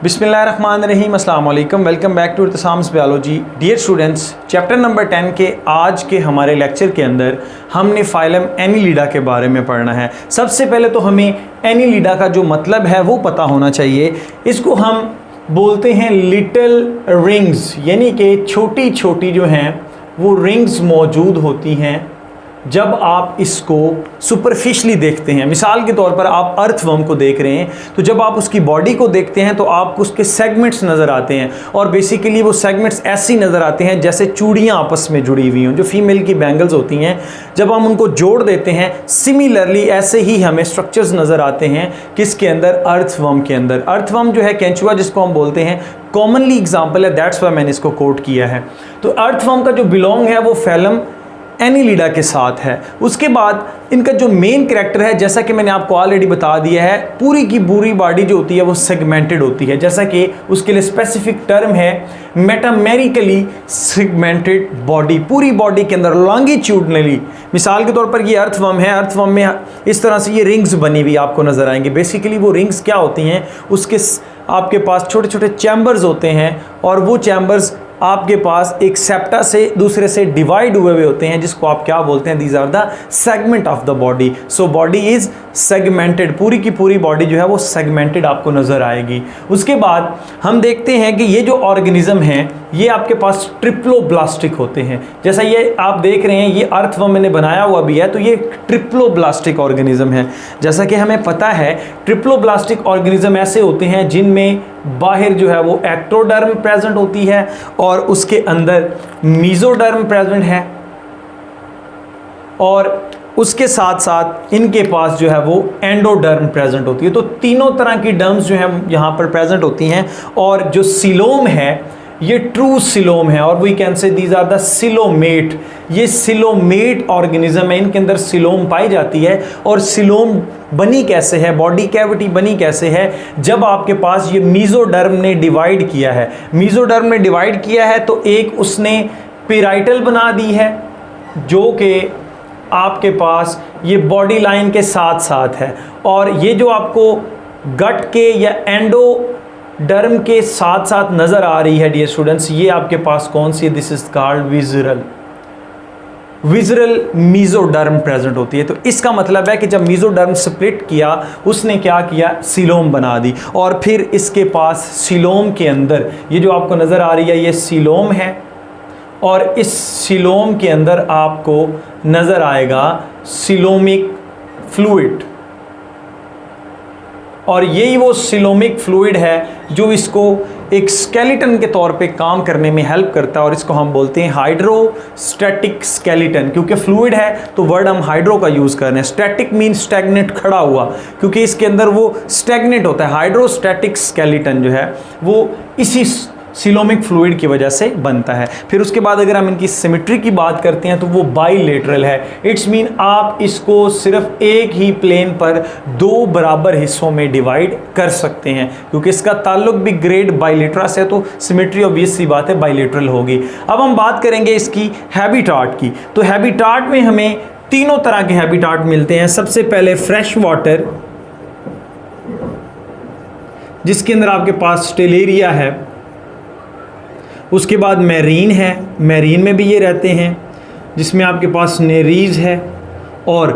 बिस्मिल्लाहिर्रहमानिर्रहीम, अस्सलाम वालेकुम। Welcome back to Irtisam's biology. Dear students, chapter number 10 के आज के हमारे लेक्चर के अंदर हमने फाइलम एनिलिडा के बारे में पढ़ना है। सबसे पहले तो हमें एनिलिडा का जो मतलब है वो पता होना चाहिए। इसको हम बोलते हैं लिटिल रिंग्स, यानी कि छोटी छोटी जो हैं वो रिंग्स मौजूद होती हैं जब आप इसको सुपरफिशली देखते हैं। मिसाल के तौर पर आप अर्थवर्म को देख रहे हैं, तो जब आप उसकी बॉडी को देखते हैं तो आपको उसके सेगमेंट्स नज़र आते हैं, और बेसिकली वो सेगमेंट्स ऐसी नज़र आते हैं जैसे चूड़ियाँ आपस में जुड़ी हुई हों। जो फीमेल की बैंगल्स होती हैं, जब हम उनको जोड़ देते हैं, सिमिलरली ऐसे ही हमें स्ट्रक्चर्स नज़र आते हैं किसके अंदर, अर्थवर्म के अंदर। अर्थवर्म जो है केंचुआ जिसको हम बोलते हैं, कॉमनली एग्जाम्पल है, दैट्स वाई मैंने इसको कोट किया है। तो अर्थवर्म का जो बिलोंग है वो फैलम एनिलिडा के साथ है। उसके बाद इनका जो मेन कैरेक्टर है, जैसा कि मैंने आपको ऑलरेडी बता दिया है, पूरी की पूरी बॉडी जो होती है वो सेगमेंटेड होती है, जैसा कि उसके लिए स्पेसिफिक टर्म है मेटामेरिकली सेगमेंटेड बॉडी। पूरी बॉडी के अंदर लॉन्गिट्यूडनली, मिसाल के तौर पर ये अर्थवर्म है, अर्थवर्म में इस तरह से ये रिंग्स बनी हुई आपको नज़र आएंगे। बेसिकली वो रिंग्स क्या होती हैं, उसके आपके पास छोटे छोटे चैम्बर्स होते हैं, और वो चैम्बर्स आपके पास एक सेप्टा से दूसरे से डिवाइड हुए होते हैं, जिसको आप क्या बोलते हैं, these are the segment of the body. So body is segmented, पूरी की पूरी बॉडी जो है वो सेगमेंटेड आपको नज़र आएगी। उसके बाद हम देखते हैं कि ये जो ऑर्गेनिज्म हैं ये आपके पास ट्रिप्लोब्लास्टिक होते हैं। जैसा ये आप देख रहे हैं, ये अर्थवर्म मैंने बनाया हुआ भी है, तो ये ट्रिप्लोब्लास्टिक ऑर्गेनिज्म है। जैसा कि हमें पता है, ट्रिप्लोब्लास्टिक ऑर्गेनिज्म ऐसे होते हैं जिनमें बाहर जो है वो एक्टोडर्म प्रेजेंट होती है और उसके अंदर मीजोडर्म प्रेजेंट है, और उसके साथ साथ इनके पास जो है वो एंडोडर्म प्रेजेंट होती है। तो तीनों तरह की डर्म्स जो हैं यहाँ पर प्रेजेंट होती हैं, और जो सिलोम है ये ट्रू सिलोम है, और we can say these are the coelomate. ये सिलोमेट ऑर्गेनिज्म है, इनके अंदर सिलोम पाई जाती है। और सिलोम बनी कैसे है, बॉडी कैविटी बनी कैसे है, जब आपके पास ये मीजोडर्म ने डिवाइड किया है। मीजोडर्म ने डिवाइड किया है तो एक उसने पेराइटल बना दी है, जो कि आपके पास ये बॉडी लाइन के साथ साथ है, और ये जो आपको गट के या एंडोडर्म के साथ साथ नज़र आ रही है डियर स्टूडेंट्स, ये आपके पास कौन सी है, this is called visceral mesoderm present होती है। तो इसका मतलब है कि जब मीजोडर्म स्प्लिट किया, उसने क्या किया, सिलोम बना दी, और फिर इसके पास सिलोम के अंदर ये जो आपको नज़र आ रही है ये सिलोम है, और इस सिलोम के अंदर आपको नज़र आएगा सिलोमिक फ्लूइड, और यही वो सिलोमिक फ्लूइड है जो इसको एक स्केलेटन के तौर पे काम करने में हेल्प करता है, और इसको हम बोलते हैं हाइड्रोस्टैटिक स्केलेटन। क्योंकि फ्लूइड है तो वर्ड हम हाइड्रो का यूज़ कर रहे हैं। स्टैटिक मीन स्टैग्नेट, खड़ा हुआ, क्योंकि इसके अंदर वो स्टैग्नेट होता है। हाइड्रोस्टैटिक स्केलेटन जो है वो इसी सिलोमिक फ्लूइड की वजह से बनता है। फिर उसके बाद अगर हम इनकी सिमेट्री की बात करते हैं तो वो बाइलेटरल है। इट्स मीन आप इसको सिर्फ एक ही प्लेन पर दो बराबर हिस्सों में डिवाइड कर सकते हैं, क्योंकि इसका ताल्लुक भी ग्रेड बाइलेटरस है, तो सिमेट्री ऑब्वियस सी बात है बाइलेटरल होगी। अब हम बात करेंगे इसकी हैबिटाट की। तो हैबिटाट में हमें तीनों तरह के हैबिटाट मिलते हैं। सबसे पहले फ्रेश वाटर, जिसके अंदर आपके पास स्टेलेरिया है। उसके बाद मैरीन है, मैरीन में भी ये रहते हैं, जिसमें आपके पास नेरीज है, और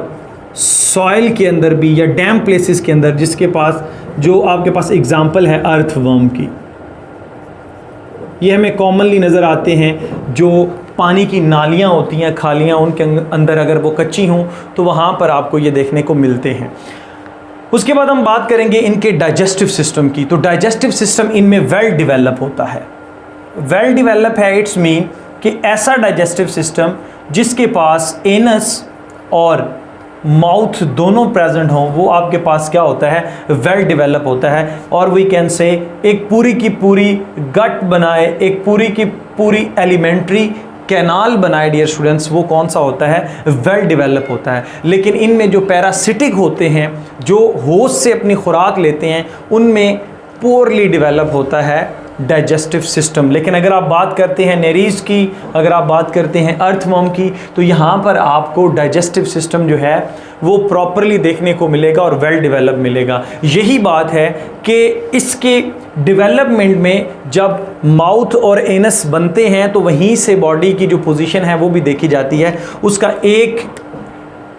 सॉइल के अंदर भी या डैम प्लेसेस के अंदर, जिसके पास जो आपके पास एग्जांपल है अर्थवर्म की, ये हमें कॉमनली नज़र आते हैं। जो पानी की नालियाँ होती हैं, खालियाँ, उनके अंदर अगर वो कच्ची हों तो वहाँ पर आपको ये देखने को मिलते हैं। उसके बाद हम बात करेंगे इनके डाइजेस्टिव सिस्टम की। तो डाइजेस्टिव सिस्टम इनमें वेल डिवेलप होता है। वेल डिवेलप है, इट्स मीन कि ऐसा डाइजेस्टिव सिस्टम जिसके पास एनस और माउथ दोनों प्रेजेंट हों, वो आपके पास क्या होता है, वेल डिवेलप होता है। और वी कैन से एक पूरी की पूरी गट बनाए, एक पूरी की पूरी एलिमेंट्री कैनाल बनाए डियर स्टूडेंट्स, वो कौन सा होता है, वेल डिवेलप होता है। लेकिन इनमें जो पैरासिटिक होते हैं, जो होस्ट से अपनी खुराक लेते हैं, उनमें पोरली डिवेलप होता है डाइजेस्टिव सिस्टम। लेकिन अगर आप बात करते हैं नेरीज की, अगर आप बात करते हैं अर्थवर्म की, तो यहाँ पर आपको डाइजेस्टिव सिस्टम जो है वो प्रॉपरली देखने को मिलेगा और वेल डेवलप मिलेगा। यही बात है कि इसके डेवलपमेंट में जब माउथ और एनस बनते हैं तो वहीं से बॉडी की जो पोजीशन है वो भी देखी जाती है। उसका एक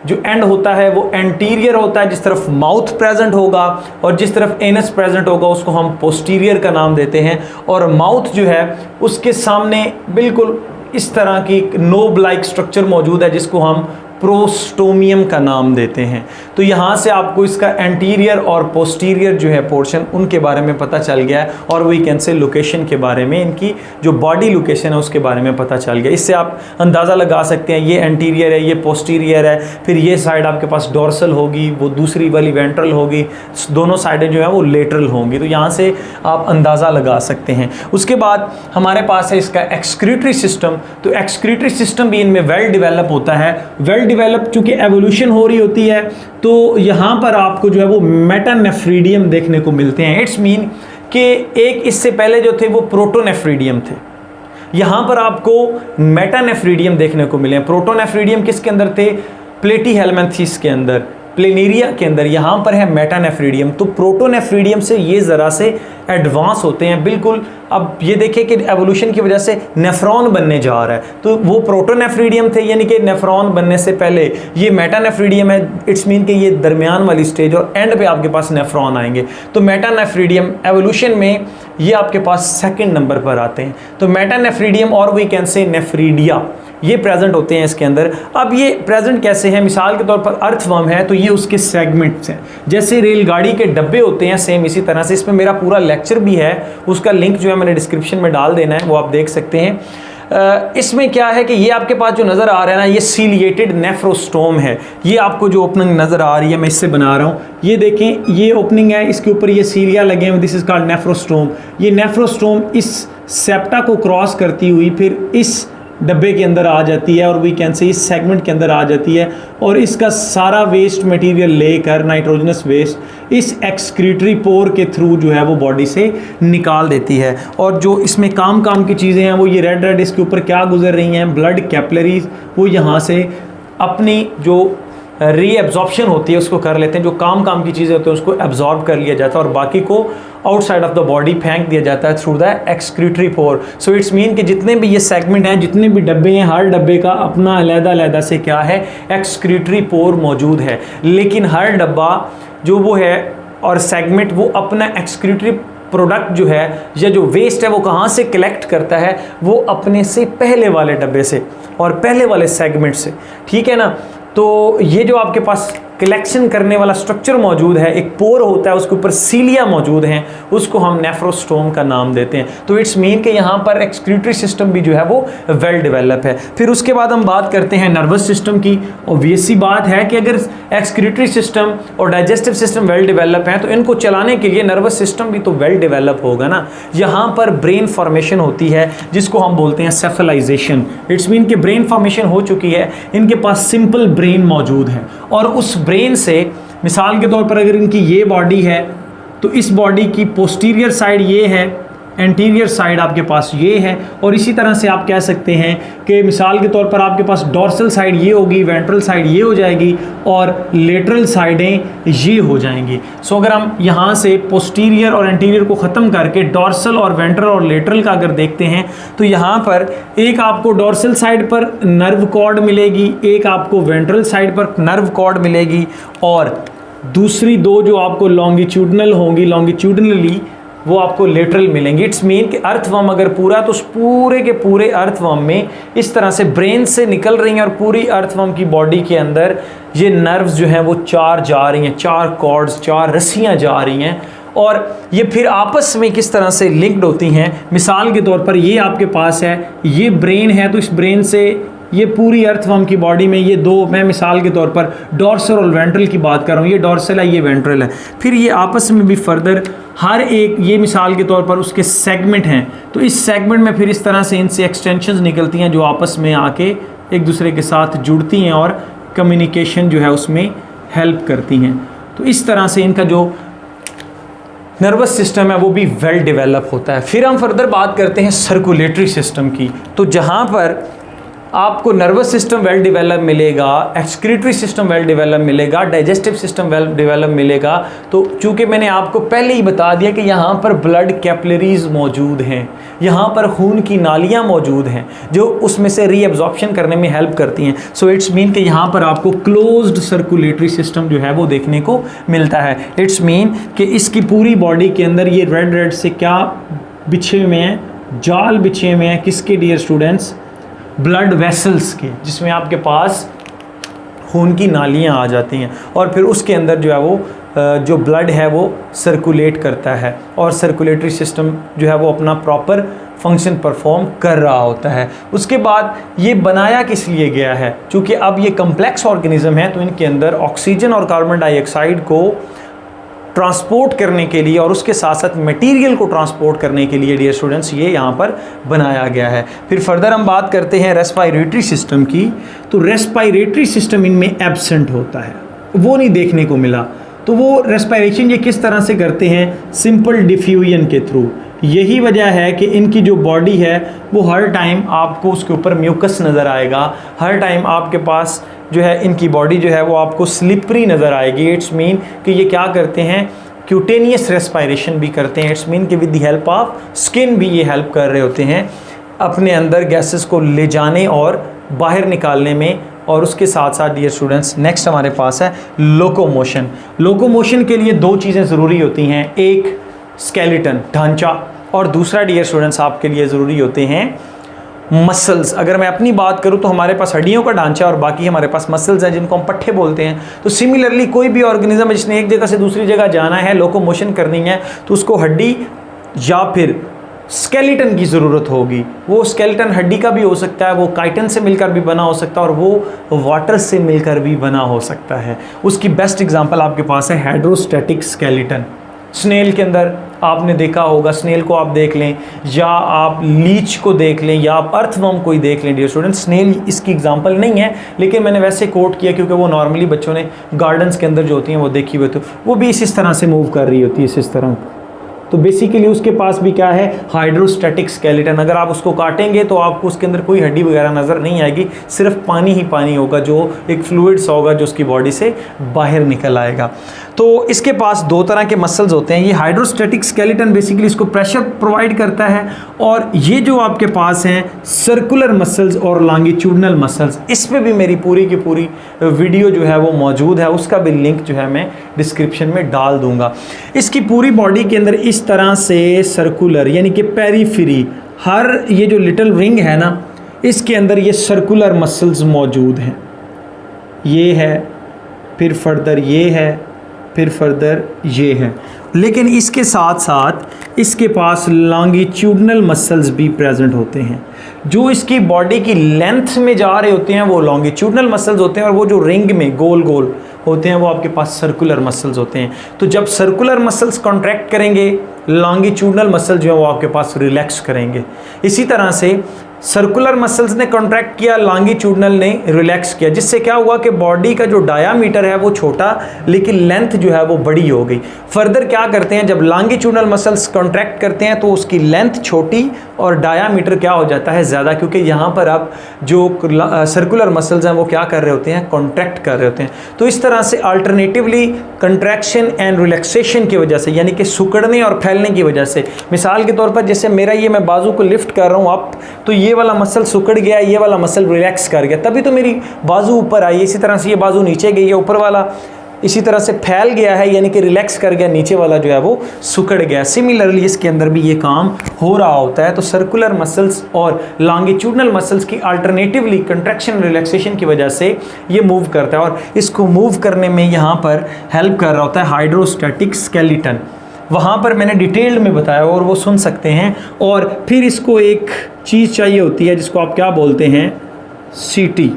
जो एंड होता है वो एंटीरियर होता है, जिस तरफ माउथ प्रेजेंट होगा, और जिस तरफ एनस प्रेजेंट होगा उसको हम पोस्टीरियर का नाम देते हैं। और माउथ जो है उसके सामने बिल्कुल इस तरह की नोब लाइक स्ट्रक्चर मौजूद है जिसको हम प्रोस्टोमियम का नाम देते हैं। तो यहाँ से आपको इसका एंटीरियर और पोस्टीरियर जो है पोर्शन उनके बारे में पता चल गया है, और वी कैन से लोकेशन के बारे में, इनकी जो बॉडी लोकेशन है उसके बारे में पता चल गया। इससे आप अंदाज़ा लगा सकते हैं ये एंटीरियर है, ये पोस्टीरियर है, फिर ये साइड आपके पास डोर्सल होगी, वो दूसरी वाली वेंट्रल होगी, दोनों साइडें जो है वो लेटरल होंगी। तो यहाँ से आप अंदाज़ा लगा सकते हैं। उसके बाद हमारे पास है इसका एक्सक्रीटरी सिस्टम। तो एक्सक्रीटरी सिस्टम भी इनमें वेल डेवलप होता है। वेल डेवलप चूंकि एवोल्यूशन हो रही होती है तो यहाँ पर आपको जो है वो मेटानेफ्रीडियम देखने को मिलते हैं। इट्स मीन कि एक इससे पहले जो थे वो प्रोटोनेफ्रीडियम थे, यहाँ पर आपको मेटानेफ्रीडियम देखने को मिले हैं। प्रोटोनेफ्रीडियम किसके अंदर थे? प्लेटीहेल्मिन्थेस के अंदर, प्लेनेरिया के अंदर। यहाँ पर है मेटानेफ्रीडियम। तो प्रोटोनेफ्रीडियम से ये ज़रा से एडवांस होते हैं बिल्कुल। अब ये देखिए कि एवोल्यूशन की वजह से नेफ्रॉन बनने जा रहा है, तो वो प्रोटोनेफ्रीडियम थे, यानी कि नेफ्रॉन बनने से पहले ये मेटानेफ्रीडियम है। इट्स मीन कि ये दरमियान वाली स्टेज, और एंड पे आपके पास नेफ्रॉन आएंगे। तो मेटानेफ्रीडियम एवोल्यूशन में ये आपके पास सेकंड नंबर पर आते हैं। तो मेटानेफ्रीडियम और वी कैन से नेफ्रीडिया ये प्रेजेंट होते हैं इसके अंदर। अब ये प्रेजेंट कैसे हैं? मिसाल के तौर पर अर्थवर्म है तो ये उसके सेगमेंट्स हैं, जैसे रेलगाड़ी के डब्बे होते हैं, सेम इसी तरह से। इसमें मेरा पूरा लेक्चर भी है, उसका लिंक जो है मैंने डिस्क्रिप्शन में डाल देना है, वो आप देख सकते हैं। इसमें क्या है कि ये आपके पास जो नज़र आ रहा है ना, ये सीलिएटेड नेफ्रोस्टोम है। ये आपको जो ओपनिंग नज़र आ रही है, मैं इससे बना रहा हूँ, ये देखें, ये ओपनिंग है, इसके ऊपर ये सीलिया लगे हुए, दिस इज कॉल्ड नेफ्रोस्टोम। ये नेफ्रोस्टोम इस सेप्टा को क्रॉस करती हुई फिर इस डब्बे के अंदर आ जाती है, और वी कैन से इस सेगमेंट के अंदर आ जाती है, और इसका सारा वेस्ट मटेरियल लेकर, नाइट्रोजनस वेस्ट, इस एक्सक्रीटरी पोर के थ्रू जो है वो बॉडी से निकाल देती है। और जो इसमें काम की चीज़ें हैं वो ये रेड इसके ऊपर क्या गुजर रही हैं, ब्लड कैपिलरीज, वो यहाँ से अपनी जो रीएब्जॉर्प्शन होती है उसको कर लेते हैं। जो काम की चीज़ें होती हैं उसको एब्जॉर्ब कर लिया जाता है, और बाकी को आउटसाइड ऑफ द बॉडी फेंक दिया जाता है through the excretory pour. So it's mean कि जितने भी ये सेगमेंट हैं, जितने भी डब्बे हैं, हर डब्बे का अपना अलग से क्या है, एक्सक्रीटरी पोर मौजूद है। लेकिन हर डब्बा जो वो है और सेगमेंट वो अपना एक्सक्रीटरी प्रोडक्ट जो है या जो वेस्ट है वो कहाँ से कलेक्ट करता है, वो अपने से पहले वाले डब्बे से और पहले वाले सेगमेंट से। ठीक है ना? तो ये जो आपके पास कलेक्शन करने वाला स्ट्रक्चर मौजूद है, एक पोर होता है, उसके ऊपर सीलिया मौजूद हैं, उसको हम नेफ्रोस्टोम का नाम देते हैं। तो इट्स मीन कि यहाँ पर एक्सक्रीटरी सिस्टम भी जो है वो वेल डेवलप है। फिर उसके बाद हम बात करते हैं नर्वस सिस्टम की। ऑब्वियस सी बात है कि अगर एक्सक्रीटरी सिस्टम और डाइजेस्टिव सिस्टम वेल डेवलप हैं तो इनको चलाने के लिए नर्वस सिस्टम भी तो वेल डेवलप होगा ना। यहाँ पर ब्रेन फॉर्मेशन होती है जिसको हम बोलते हैं सेफलाइजेशन। इट्स मीन कि ब्रेन फॉर्मेशन हो चुकी है, इनके पास सिंपल ब्रेन मौजूद है, और उस ब्रेन से मिसाल के तौर पर अगर इनकी ये बॉडी है तो इस बॉडी की पोस्टीरियर साइड ये है, एंटीरियर साइड आपके पास ये है, और इसी तरह से आप कह सकते हैं कि मिसाल के तौर पर आपके पास डॉर्सल साइड ये होगी, वेंट्रल साइड ये हो जाएगी, और लेटरल साइडें ये हो जाएंगी। सो अगर हम यहाँ से पोस्टीरियर और एंटीरियर को ख़त्म करके डॉर्सल और वेंट्रल और लेटरल का अगर देखते हैं तो यहाँ पर एक आपको डॉर्सल साइड पर नर्व कॉर्ड मिलेगी, एक आपको वेंट्रल साइड पर नर्व कॉर्ड मिलेगी, और दूसरी दो जो आपको लॉन्गिट्यूडनल होंगी, लॉन्गिट्यूडनली वो आपको लेटरल मिलेंगी। इट्स मीन कि अर्थवर्म अगर पूरा तो उस पूरे के पूरे अर्थवर्म में इस तरह से ब्रेन से निकल रही हैं, और पूरी अर्थवर्म की बॉडी के अंदर ये नर्व्स जो हैं वो 4 जा रही हैं, 4 कॉर्ड्स, 4 रस्सियाँ जा रही हैं, और ये फिर आपस में किस तरह से लिंक्ड होती हैं। मिसाल के तौर पर ये आपके पास है, ये ब्रेन है, तो इस ब्रेन से ये पूरी अर्थवर्म की बॉडी में ये दो, मैं मिसाल के तौर पर डॉर्सल और वेंट्रल की बात कर रहा हूँ, ये डॉर्सल है, ये वेंट्रल है, फिर ये आपस में भी फर्दर हर एक, ये मिसाल के तौर पर उसके सेगमेंट हैं, तो इस सेगमेंट में फिर इस तरह से इनसे एक्सटेंशंस निकलती हैं जो आपस में आके एक दूसरे के साथ जुड़ती हैं और कम्युनिकेशन जो है उसमें हेल्प करती हैं। तो इस तरह से इनका जो नर्वस सिस्टम है वो भी वेल डेवलप होता है। फिर हम फर्दर बात करते हैं सर्कुलेटरी सिस्टम की। तो जहाँ पर आपको नर्वस सिस्टम वेल डेवलप मिलेगा, एक्सक्रीटरी सिस्टम वेल डेवलप मिलेगा, डाइजेस्टिव सिस्टम वेल डेवलप मिलेगा, तो चूँकि मैंने आपको पहले ही बता दिया कि यहाँ पर ब्लड कैपिलरीज मौजूद हैं, यहाँ पर खून की नालियाँ मौजूद हैं जो उसमें से रीअब्जॉर्प्शन करने में हेल्प करती हैं। सो इट्स मीन कि यहाँ पर आपको क्लोज्ड सर्कुलेटरी सिस्टम जो है वो देखने को मिलता है। इट्स मीन कि इसकी पूरी बॉडी के अंदर ये रेड से क्या बिछे हुए हैं, जाल बिछे हुए हैं, किसके डियर स्टूडेंट्स? ब्लड वेसल्स के, जिसमें आपके पास खून की नालियाँ आ जाती हैं और फिर उसके अंदर जो है वो जो ब्लड है वो सर्कुलेट करता है और सर्कुलेटरी सिस्टम जो है वो अपना प्रॉपर फंक्शन परफॉर्म कर रहा होता है। उसके बाद ये बनाया किस लिए गया है? चूँकि अब ये कम्प्लेक्स ऑर्गेनिज्म है तो इनके अंदर ऑक्सीजन और कार्बन डाइऑक्साइड को ट्रांसपोर्ट करने के लिए और उसके साथ साथ मटेरियल को ट्रांसपोर्ट करने के लिए डियर स्टूडेंट्स ये यहाँ पर बनाया गया है। फिर फर्दर हम बात करते हैं रेस्पिरेटरी सिस्टम की। तो रेस्पिरेटरी सिस्टम इनमें एब्सेंट होता है, वो नहीं देखने को मिला। तो वो रेस्पिरेशन ये किस तरह से करते हैं? सिंपल डिफ्यूजन के थ्रू। यही वजह है कि इनकी जो बॉडी है वो हर टाइम आपको उसके ऊपर म्यूकस नज़र आएगा, हर टाइम आपके पास जो है इनकी बॉडी जो है वो आपको स्लिपरी नज़र आएगी। इट्स मीन कि ये क्या करते हैं? क्यूटेनियस रेस्पिरेशन भी करते हैं। इट्स मीन कि with the help of skin भी ये हेल्प कर रहे होते हैं अपने अंदर गैसेस को ले जाने और बाहर निकालने में। और उसके साथ साथ डियर स्टूडेंट्स नेक्स्ट हमारे पास है लोकोमोशन। लोकोमोशन के लिए दो चीज़ें ज़रूरी होती हैं, एक स्केलेटन ढांचा और दूसरा डियर स्टूडेंट्स आपके लिए ज़रूरी होते हैं मसल्स। अगर मैं अपनी बात करूं तो हमारे पास हड्डियों का ढांचा और बाकी हमारे पास मसल्स हैं जिनको हम पट्टे बोलते हैं। तो सिमिलरली कोई भी ऑर्गेनिज्म है जिसने एक जगह से दूसरी जगह जाना है, लोकोमोशन करनी है, तो उसको हड्डी या फिर स्केलेटन की ज़रूरत होगी। वो स्केलेटन हड्डी का भी हो सकता है, वो काइटन से मिलकर भी बना हो सकता है और वो वाटर से मिलकर भी बना हो सकता है। उसकी बेस्ट एग्जांपल आपके पास है हाइड्रोस्टैटिक स्केलेटन। स्नेल के अंदर आपने देखा होगा, स्नेल को आप देख लें या आप लीच को देख लें या आप अर्थवर्म को ही देख लें डियर स्टूडेंट। स्नेल इसकी एग्जांपल नहीं है लेकिन मैंने वैसे कोट किया क्योंकि वो नॉर्मली बच्चों ने गार्डन्स के अंदर जो होती हैं वो देखी हुई, तो वो भी इस तरह से मूव कर रही होती है, इस तरह। तो बेसिकली उसके पास भी क्या है? Hydrostatic skeleton. अगर आप उसको काटेंगे तो आपको उसके अंदर कोई हड्डी वगैरह नज़र नहीं आएगी, सिर्फ पानी ही पानी होगा, जो एक फ्लूइड्स होगा जो उसकी बॉडी से बाहर निकल आएगा। तो इसके पास दो तरह के मसल्स होते हैं। ये हाइड्रोस्टैटिक स्केलेटन बेसिकली इसको प्रेशर प्रोवाइड करता है और ये जो आपके पास हैं सर्कुलर मसल्स और लॉन्गिट्यूडनल मसल्स, इस पे भी मेरी पूरी की पूरी वीडियो जो है वो मौजूद है, उसका भी लिंक जो है मैं डिस्क्रिप्शन में डाल दूंगा। इसकी पूरी बॉडी के अंदर इस तरह से सर्कुलर यानी कि पेरीफेरी, हर ये जो लिटिल रिंग है ना, इसके अंदर ये सर्कुलर मसल्स मौजूद हैं। ये है, फिर फर्दर ये है, फिर फर्दर ये है। लेकिन इसके साथ साथ इसके पास लॉन्गिट्यूडनल मसल्स भी प्रेजेंट होते हैं। जो इसकी बॉडी की लेंथ में जा रहे होते हैं वो लॉन्गिट्यूडनल मसल्स होते हैं और वो जो रिंग में गोल गोल होते हैं वो आपके पास सर्कुलर मसल्स होते हैं। तो जब सर्कुलर मसल्स कॉन्ट्रैक्ट करेंगे, लॉन्गिट्यूडनल मसल जो है वो आपके पास रिलैक्स करेंगे। इसी तरह से सर्कुलर मसल्स ने कॉन्ट्रैक्ट किया, लॉन्गिट्यूडनल ने रिलैक्स किया, जिससे क्या हुआ कि बॉडी का जो डायामीटर है वो छोटा लेकिन लेंथ जो है वो बड़ी हो गई। फर्दर क्या करते हैं, जब लॉन्गिट्यूडनल मसल्स कॉन्ट्रैक्ट करते हैं तो उसकी लेंथ छोटी और डायामीटर क्या हो जाता है ज़्यादा, क्योंकि यहाँ पर अब जो सर्कुलर मसल्स हैं वो क्या कर रहे होते हैं? कॉन्ट्रैक्ट कर रहे होते हैं। तो इस तरह से अल्टरनेटिवली कंट्रैक्शन एंड रिलैक्सेशन की वजह से, यानी कि सिकुड़ने और फैलने की वजह से, मिसाल के तौर पर जैसे मेरा ये मैं बाजू को लिफ्ट कर रहा हूँ अप, तो ये वाला मसल सिकुड़ गया, ये वाला मसल रिलैक्स कर गया, तभी तो मेरी बाजू ऊपर आई। इसी तरह से ये बाजू नीचे गई है, ऊपर वाला इसी तरह से फैल गया है यानी कि रिलैक्स कर गया, नीचे वाला जो है वो सिकुड़ गया। सिमिलरली इसके अंदर भी ये काम हो रहा होता है। तो सर्कुलर मसल्स और लॉन्गिट्यूडनल मसल्स की अल्टरनेटिवली कंट्रैक्शन रिलैक्सेशन की वजह से ये मूव करता है और इसको मूव करने में यहाँ पर हेल्प कर रहा होता है हाइड्रोस्टैटिक स्केलेटन। वहाँ पर मैंने डिटेल्ड में बताया और वो सुन सकते हैं। और फिर इसको एक चीज़ चाहिए होती है जिसको आप क्या बोलते हैं? सीटी।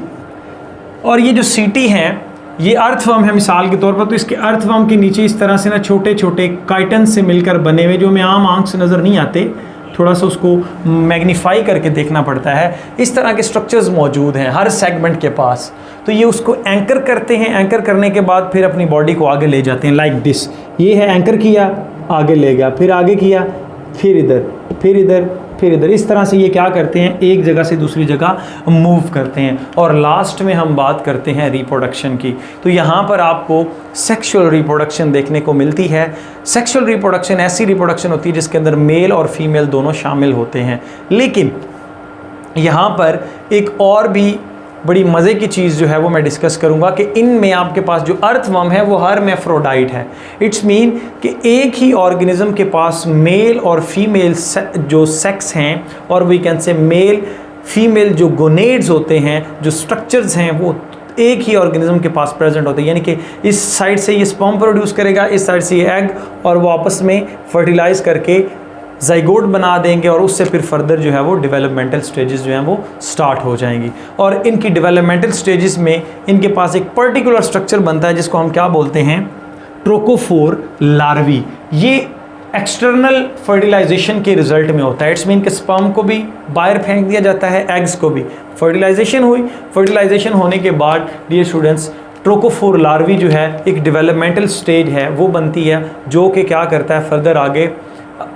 और ये जो सीटी हैं ये अर्थवर्म है मिसाल के तौर पर, तो इसके अर्थवर्म के नीचे इस तरह से ना छोटे छोटे काइटन से मिलकर बने हुए, जो हमें आम आंख से नज़र नहीं आते, थोड़ा सा उसको मैग्नीफाई करके देखना पड़ता है, इस तरह के स्ट्रक्चर्स मौजूद हैं हर सेगमेंट के पास। तो ये उसको एंकर करते हैं, एंकर करने के बाद फिर अपनी बॉडी को आगे ले जाते हैं लाइक दिस। ये है एंकर किया, आगे ले गया, फिर आगे किया, फिर इधर, फिर इधर, फिर इधर। इस तरह से ये क्या करते हैं, एक जगह से दूसरी जगह मूव करते हैं। और लास्ट में हम बात करते हैं रिप्रोडक्शन की। तो यहाँ पर आपको सेक्सुअल रिप्रोडक्शन देखने को मिलती है। सेक्सुअल रिप्रोडक्शन ऐसी रिप्रोडक्शन होती है जिसके अंदर मेल और फीमेल दोनों शामिल होते हैं। लेकिन यहाँ पर एक और भी बड़ी मज़े की चीज़ जो है वो मैं डिस्कस करूँगा कि इनमें आपके पास जो अर्थवर्म है वो हर्मैफ्रोडाइट है। इट्स मीन कि एक ही ऑर्गेनिज्म के पास मेल और फीमेल जो सेक्स हैं, और we can say male female जो गोनेड्स होते हैं, जो स्ट्रक्चर्स हैं, वो एक ही ऑर्गेनिज्म के पास प्रेजेंट होते हैं। यानी कि इस साइड से ये स्पर्म प्रोड्यूस करेगा, इस साइड से ये एग, और वो आपस में फर्टिलाइज करके जाइगोट बना देंगे, और उससे फिर फर्दर जो है वो डेवलपमेंटल स्टेजेस जो हैं वो स्टार्ट हो जाएंगी। और इनकी डेवलपमेंटल स्टेजेस में इनके पास एक पर्टिकुलर स्ट्रक्चर बनता है जिसको हम क्या बोलते हैं, ट्रोकोफोर लार्वी। ये एक्सटर्नल फर्टिलाइजेशन के रिजल्ट में होता है। इट्स मीन कि स्पर्म को भी बाहर फेंक दिया जाता है, एग्स को भी। फर्टिलाइजेशन हुई, फर्टिलाइजेशन होने के बाद डियर स्टूडेंट्स ट्रोकोफोर लार्वी जो है एक डेवलपमेंटल स्टेज है वो बनती है, जो कि क्या करता है, फर्दर आगे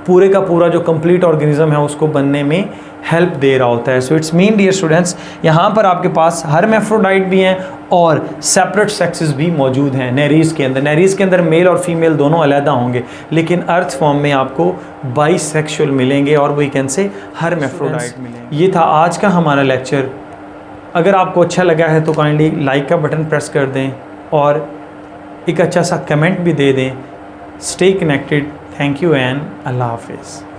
पूरे का पूरा जो कंप्लीट ऑर्गेनिज्म है उसको बनने में हेल्प दे रहा होता है। So it's mean dear students, यहाँ पर आपके पास हर्मैफ्रोडाइट भी हैं और सेपरेट सेक्सेस भी मौजूद हैं नेरीज़ के अंदर। नेरीज़ के अंदर मेल और फीमेल दोनों अलहदा होंगे, लेकिन अर्थ फॉर्म में आपको बाइसेक्सुअल मिलेंगे और वी कैन से हर्मैफ्रोडाइट मिलेंगे। ये था आज का हमारा लेक्चर। अगर आपको अच्छा लगा है तो काइंडली लाइक का बटन प्रेस कर दें और एक अच्छा सा कमेंट भी दे दें। Stay connected. Thank you and अल्लाह हाफिज़।